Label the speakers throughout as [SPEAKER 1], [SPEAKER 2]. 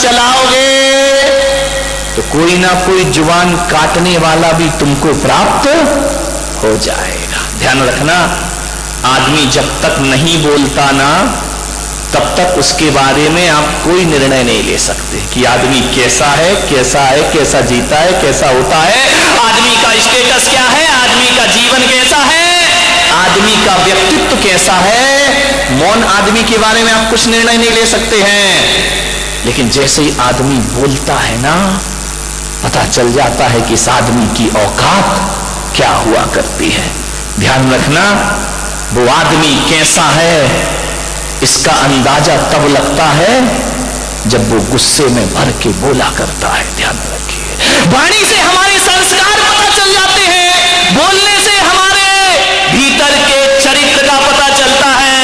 [SPEAKER 1] चलाओगे तो कोई ना कोई जुबान काटने वाला भी तुमको प्राप्त हो जाएगा। ध्यान रखना, आदमी जब तक नहीं बोलता ना तब तक उसके बारे में आप कोई निर्णय नहीं ले सकते कि आदमी कैसा है, कैसा है, कैसा जीता है, कैसा होता है, आदमी का स्टेटस क्या है, आदमी का जीवन कैसा है, आदमी का व्यक्तित्व कैसा है। मौन आदमी के बारे में आप कुछ निर्णय नहीं ले सकते हैं। लेकिन जैसे ही आदमी बोलता है ना, पता चल जाता है कि इस आदमी की औकात क्या हुआ करती है। ध्यान रखना, वो आदमी कैसा है इसका अंदाजा तब लगता है जब वो गुस्से में भर के बोला करता है। ध्यान रखिए, वाणी से हमारे संस्कार पता चल जाते हैं, बोलने से हमारे भीतर के चरित्र का पता चलता है।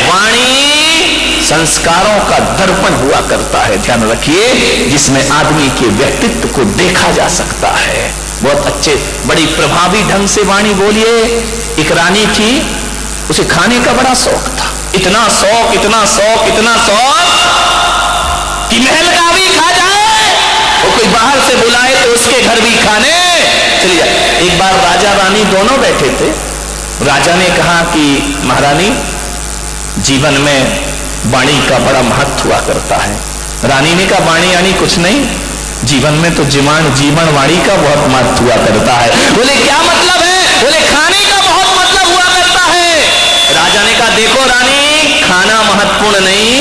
[SPEAKER 1] वाणी संस्कारों का दर्पण हुआ करता है। ध्यान रखिए, जिसमें आदमी के व्यक्तित्व को देखा जा सकता है। बहुत अच्छे, बड़ी प्रभावी ढंग से वाणी बोलिए। एक रानी थी, उसे खाने का बड़ा शौक था, इतना शौक, इतना शौक, इतना शौक कि महल का भी खा जाए और कोई बाहर से बुलाए तो उसके घर भी खाने चली जाए। एक बार राजा रानी दोनों बैठे थे। राजा ने कहा कि महारानी, जीवन में वाणी का बड़ा महत्व हुआ करता है। रानी ने कहा, वाणी यानी कुछ नहीं, जीवन में तो जीवन वाणी का बहुत महत्व हुआ करता है। बोले क्या मतलब है? बोले खाने का बहुत मतलब हुआ करता है। राजा ने कहा, देखो रानी, खाना महत्वपूर्ण नहीं,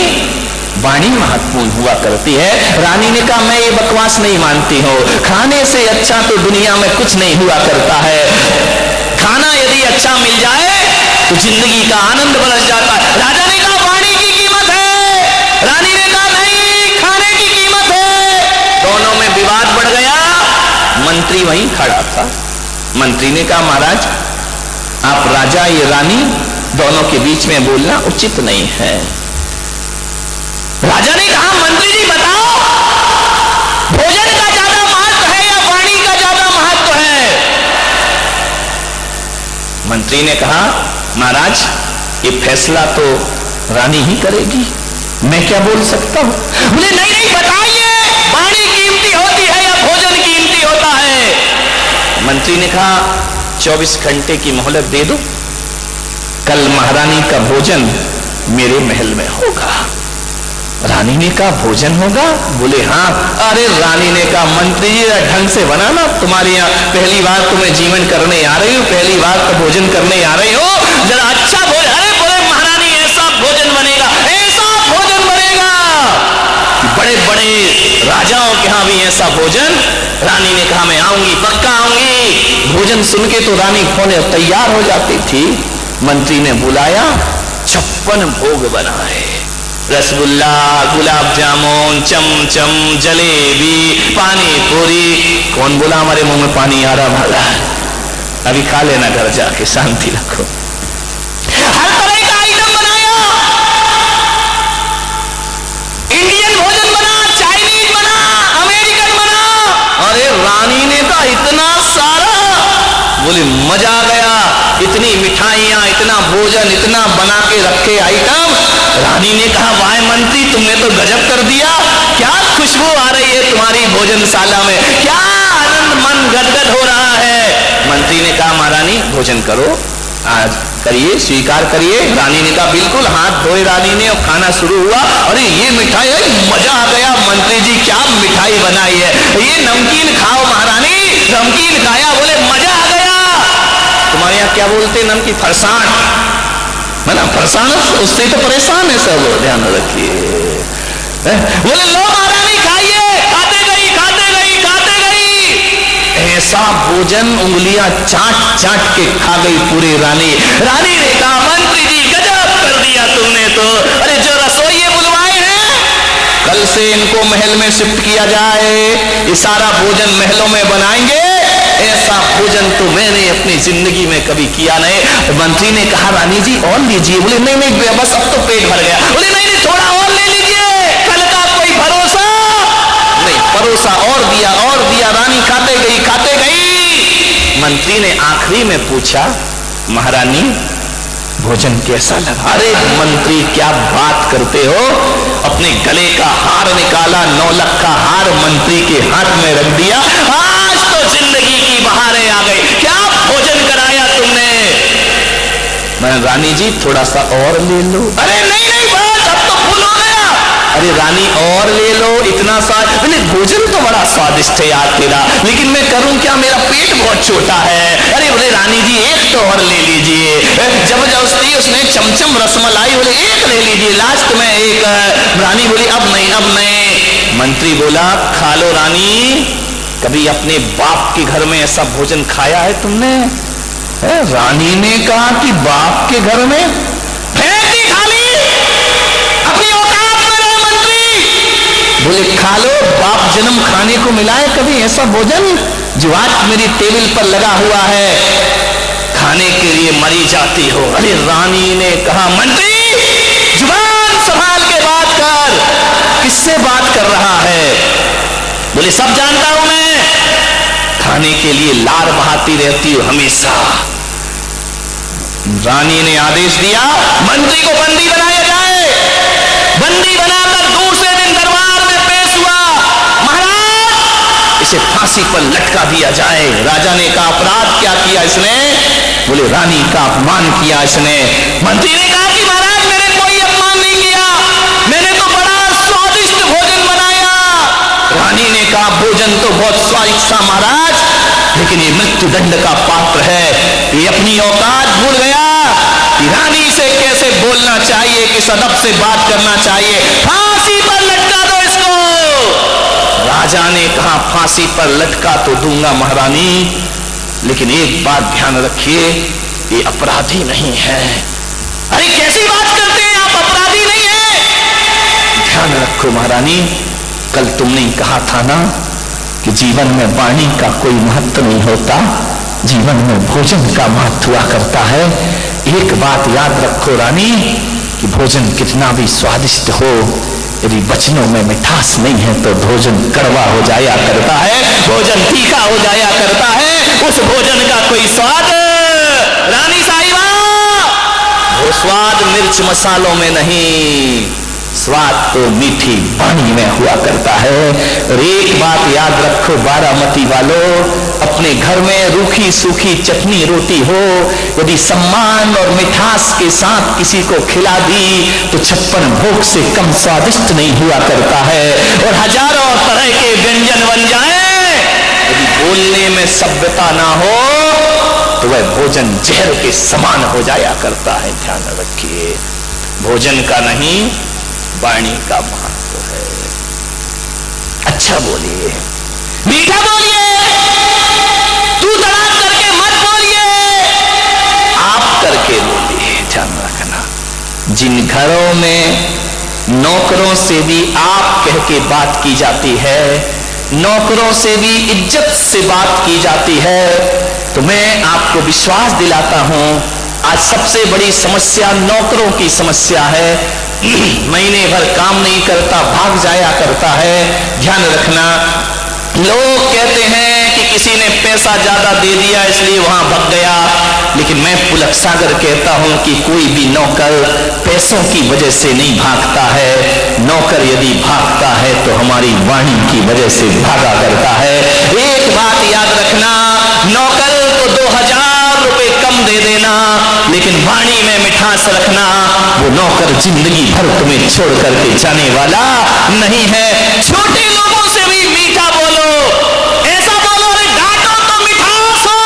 [SPEAKER 1] वाणी महत्वपूर्ण हुआ करती है। रानी ने कहा, मैं ये बकवास नहीं मानती हूँ, खाने से अच्छा तो दुनिया में कुछ नहीं हुआ करता है। खाना यदि अच्छा मिल जाए तो जिंदगी का आनंद बरस जाता है। राजा ने कहा, वाणी की कीमत है। रानी ने कहा, नहीं, खाने की कीमत है। दोनों में विवाद बढ़ गया। मंत्री वहीं खड़ा था। मंत्री ने कहा, महाराज, आप राजा, ये रानी, दोनों के बीच में बोलना उचित नहीं है। राजा ने कहा, मंत्री जी बताओ, भोजन का ज्यादा महत्व है या वाणी का ज्यादा महत्व है? मंत्री ने कहा, महाराज, ये फैसला तो रानी ही करेगी, मैं क्या बोल सकता हूं। बोले नहीं नहीं, बताइए, वाणी कीमती होती है या भोजन कीमती होता है? मंत्री ने कहा, 24 घंटे की मोहलत दे दो, कल महारानी का भोजन मेरे महल में होगा। रानी ने कहा, भोजन होगा? बोले हाँ। अरे रानी ने कहा, मंत्री जी ढंग से बनाना, तुम्हारे यहाँ पहली बार तुम्हें जीवन करने आ रही हो, पहली बार तो भोजन करने आ रही हो, जरा अच्छा भोजन। अरे बोले महारानी, ऐसा भोजन बनेगा, ऐसा भोजन बनेगा कि बड़े बड़े राजाओं के यहाँ भी ऐसा भोजन। रानी ने कहा, मैं आऊंगी, पक्का आऊंगी। भोजन सुन के तो रानी खोने तैयार हो जाती थी। मंत्री ने बुलाया, 56 भोग बनाए, रसगुल्ला, गुलाब जामुन, चमचम, जलेबी, पानी पूरी। कौन बोला हमारे मुंह में पानी आ रहा? भागा, अभी खा लेना घर जाके, शांति रखो। हर तरह का आइटम बनाया, इंडियन भोजन बना, चाइनीज बना, अमेरिकन बना। अरे रानी ने कहा, इतना सारा? बोले मजा आ गया, इतनी मिठाइयां, इतना भोजन, इतना बना के रखे आइटम। रानी ने कहा, वाह मंत्री, तुमने तो गजब कर दिया, क्या खुशबू आ रही है तुम्हारी भोजनशाला में, क्या आनंद, मन गदगद हो रहा है। मंत्री ने कहा, महारानी भोजन करो, आज करिए, स्वीकार करिए। रानी ने कहा, बिल्कुल। हाथ धोए रानी ने और खाना शुरू हुआ। अरे ये मिठाई है, मजा आ गया मंत्री जी, क्या मिठाई बनाई है, ये नमकीन खाओ महारानी। नमकीन खाया, बोले मजा आ गया। तुम्हारे यहाँ क्या बोलते हैं? नमकीन, फरसान, है ना? फरसान, उससे तो परेशान है सब, ध्यान रखिए। बोले लो महारानी खाइए, खाते गई, खाते गई, खाते गई। ऐसा भोजन उंगलियां चाट चाट के खा गई पूरी रानी। रानी ने कहा, मंत्री जी गजब कर दिया तुमने तो। अरे जो रसोइये बुलवाए हैं, कल से इनको महल में शिफ्ट किया जाए, ये सारा भोजन महलों में बनाएंगे। ऐसा भोजन तो मैंने अपनी जिंदगी में कभी किया नहीं। मंत्री ने कहा, रानी जी और लीजिए। बोले नहीं नहीं, बस अब तो पेट भर गया। बोले नहीं नहीं, थोड़ा और ले लीजिए, कल का कोई भरोसा नहीं। परोसा, और दिया, और दिया। रानी खाते गई, खाते गई। मंत्री ने आखिरी में पूछा, महारानी भोजन कैसा लगा? अरे मंत्री क्या बात करते हो, अपने गले का हार निकाला, 9 लाख का हार मंत्री के हाथ में रख दिया। आज तो जिंदगी की बहारें आ गई, क्या भोजन कराया तुमने? मैं, रानी जी थोड़ा सा और ले लो। अरे नहीं नहीं बस, अब तो फुल हो गया। अरे रानी और ले लो, इतना सा भोजन तो बड़ा स्वादिष्ट है यार तेरा, लेकिन मैं करूं क्या, मेरा पेट बहुत छोटा है। अरे बोले रानी जी एक तो और ले लीजिए। जबरदस्ती उसने चमचम रसमलाई बोले एक ले लीजिए, लास्ट में एक। रानी बोली अब नहीं अब नहीं। मंत्री बोला खा लो रानी, कभी अपने बाप के घर में ऐसा भोजन खाया है तुमने? रानी ने कहा कि बाप के घर में? फेंक खाली, अपनी औकात में रहो मंत्री। बोले खा लो, बाप जन्म खाने को मिला है कभी ऐसा भोजन जो आज मेरी टेबल पर लगा हुआ है, खाने के लिए मरी जाती हो। अरे रानी ने कहा मंत्री जुबान संभाल के बात कर, किससे बात कर रहा है? बोले सब जानता हूं मैं, खाने के लिए लार बहाती रहती हो हमेशा। रानी ने आदेश दिया मंत्री को बंदी बनाया जाए। बंदी बनाकर दूसरे दिन दरबार में पेश हुआ। महाराज इसे फांसी पर लटका दिया जाए। राजा ने कहा अपराध क्या किया इसने? बोले रानी का अपमान किया इसने। मंत्री ने कहा कि महाराज मैंने कोई अपमान नहीं किया, मैंने तो बड़ा स्वादिष्ट भोजन बनाया। रानी ने कहा भोजन तो बहुत स्वादिष्ट था महाराज, लेकिन ये मृत्यु दंड का पात्र है। ये अपनी औकात भूल गया कि रानी से कैसे बोलना चाहिए, किस अदब से बात करना चाहिए। फांसी पर लटका दो इसको। राजा ने कहा फांसी पर लटका तो दूंगा महारानी, लेकिन एक बात ध्यान रखिए, ये अपराधी नहीं है। अरे कैसी बात करते हैं आप, अपराधी नहीं है? ध्यान रखो महारानी, कल तुमने कहा था ना कि जीवन में वाणी का कोई महत्व नहीं होता, जीवन में भोजन का महत्व हुआ करता है। एक बात याद रखो रानी कि भोजन कितना भी स्वादिष्ट हो, यदि वचनों में मिठास नहीं है तो भोजन कड़वा हो जाया करता है, भोजन तीखा हो जाया करता है। उस भोजन का कोई स्वाद रानी साहिबा, वो स्वाद मिर्च मसालों में नहीं, स्वाद तो मीठी वाणी में हुआ करता है। और एक बात याद रखो बारामती वालों, अपने घर में रूखी सूखी चटनी रोटी हो, यदि सम्मान और मिठास के साथ किसी को खिला दी तो 56 भोग से कम स्वादिष्ट नहीं हुआ करता है। और हजारों तरह के व्यंजन बन जाएं, यदि बोलने में सभ्यता ना हो तो वह भोजन जहर के समान हो जाया करता है। ध्यान रखिए, भोजन का नहीं वाणी का महत्व है। अच्छा बोलिए, मीठा बोलिए, तू तड़ाक करके मत बोलिए, आप करके बोलिए। ध्यान रखना, जिन घरों में नौकरों से भी आप कह के बात की जाती है, नौकरों से भी इज्जत से बात की जाती है, तो मैं आपको विश्वास दिलाता हूं आज सबसे बड़ी समस्या नौकरों की समस्या है। महीने भर काम नहीं करता, भाग जाया करता है। ध्यान रखना, लोग कहते हैं कि किसी ने पैसा ज्यादा दे दिया इसलिए वहां भाग गया, लेकिन मैं पुलक सागर कहता हूं कि कोई भी नौकर पैसों की वजह से नहीं भागता है। नौकर यदि भागता है तो हमारी वाणी की वजह से भागा करता है। एक बात याद रखना, नौकर को 2000 रुपए कम दे देना, लेकिन वाणी में मिठास रखना, वो नौकर जिंदगी भर तुम्हें छोड़ करके जाने वाला नहीं है। छोटे लोगों से भी मीठा बोलो, ऐसा बोलो अरे डांटो तो मिठास हो,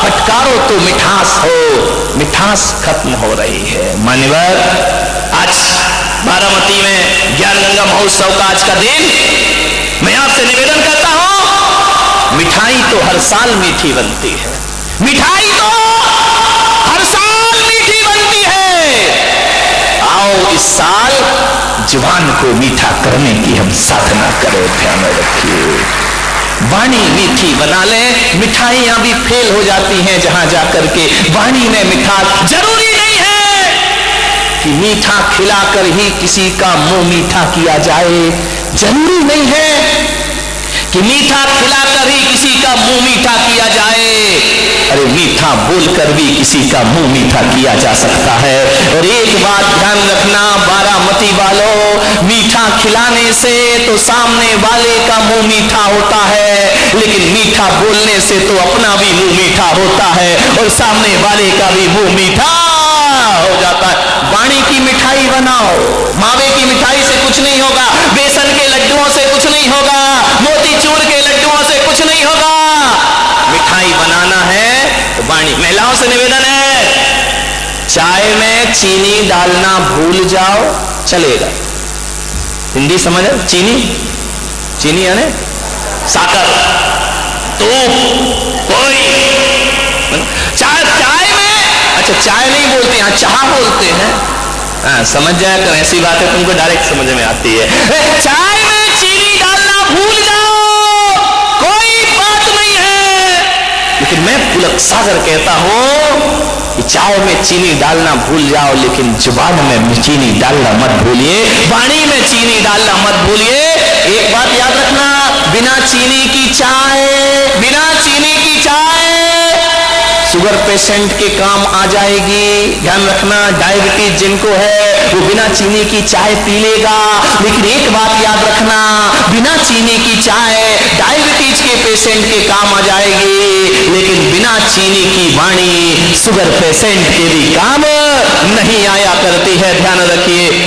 [SPEAKER 1] फटकारो तो मिठास हो। मिठास खत्म हो रही है। मान्यवर, आज बारामती में ज्ञान गंगा महोत्सव का आज का दिन, मैं आपसे निवेदन करता हूं, मिठाई तो हर साल मीठी बनती है, मिठाई तो हर साल मीठी बनती है। आओ इस साल जुबान को मीठा करने की हम साधना करें। ध्यान रखिए, वाणी मीठी बना ले। मिठाइयां भी फेल हो जाती हैं जहां जाकर के। वाणी में मिठास, जरूरी नहीं है कि मीठा खिलाकर ही किसी का मुंह मीठा किया जाए, जरूरी नहीं है कि मीठा खिलाकर ही किसी का मुंह मीठा किया जाए। अरे मीठा मीठा बोलकर भी किसी का मुंह मीठा किया जा सकता है। और एक बात ध्यान रखना बारामती वालों, मीठा खिलाने से तो सामने वाले का मुंह मीठा होता है, लेकिन मीठा बोलने से तो अपना भी मुंह मीठा होता है और सामने वाले का भी मुंह मीठा हो जाता है। वाणी की मिठाई बनाओ, मावे की मिठाई से कुछ नहीं होगा, बेसन के लड्डुओं से कुछ नहीं होगा, मोतीचूर के लड्डुओं से कुछ नहीं होगा। मिठाई बनाना है तो वाणी। महिलाओं से निवेदन है, चाय में चीनी डालना भूल जाओ चलेगा। हिंदी समझ? चीनी यानी साकर, दूध, कोई चाय में, अच्छा चाय नहीं बोलते यहाँ चाह बोलते हैं। हाँ समझ जाया कर, ऐसी बात है तुमको डायरेक्ट समझ में आती है। चाय में चीनी डालना भूल जाओ कोई बात नहीं है, लेकिन मैं पुलक सागर कहता हूं कि चाय में चीनी डालना भूल जाओ, लेकिन जुबान में चीनी डालना मत भूलिए, वाणी में चीनी डालना मत भूलिए। एक बात याद रखना, बिना चीनी की चाय शुगर पेशेंट के काम आ जाएगी। ध्यान रखना, डायबिटीज जिनको है वो बिना चीनी की चाय पी लेगा, लेकिन एक बात याद रखना, बिना चीनी की चाय डायबिटीज के पेशेंट के काम आ जाएगी, लेकिन बिना चीनी की वाणी शुगर पेशेंट के भी काम नहीं आया करती है। ध्यान रखिए।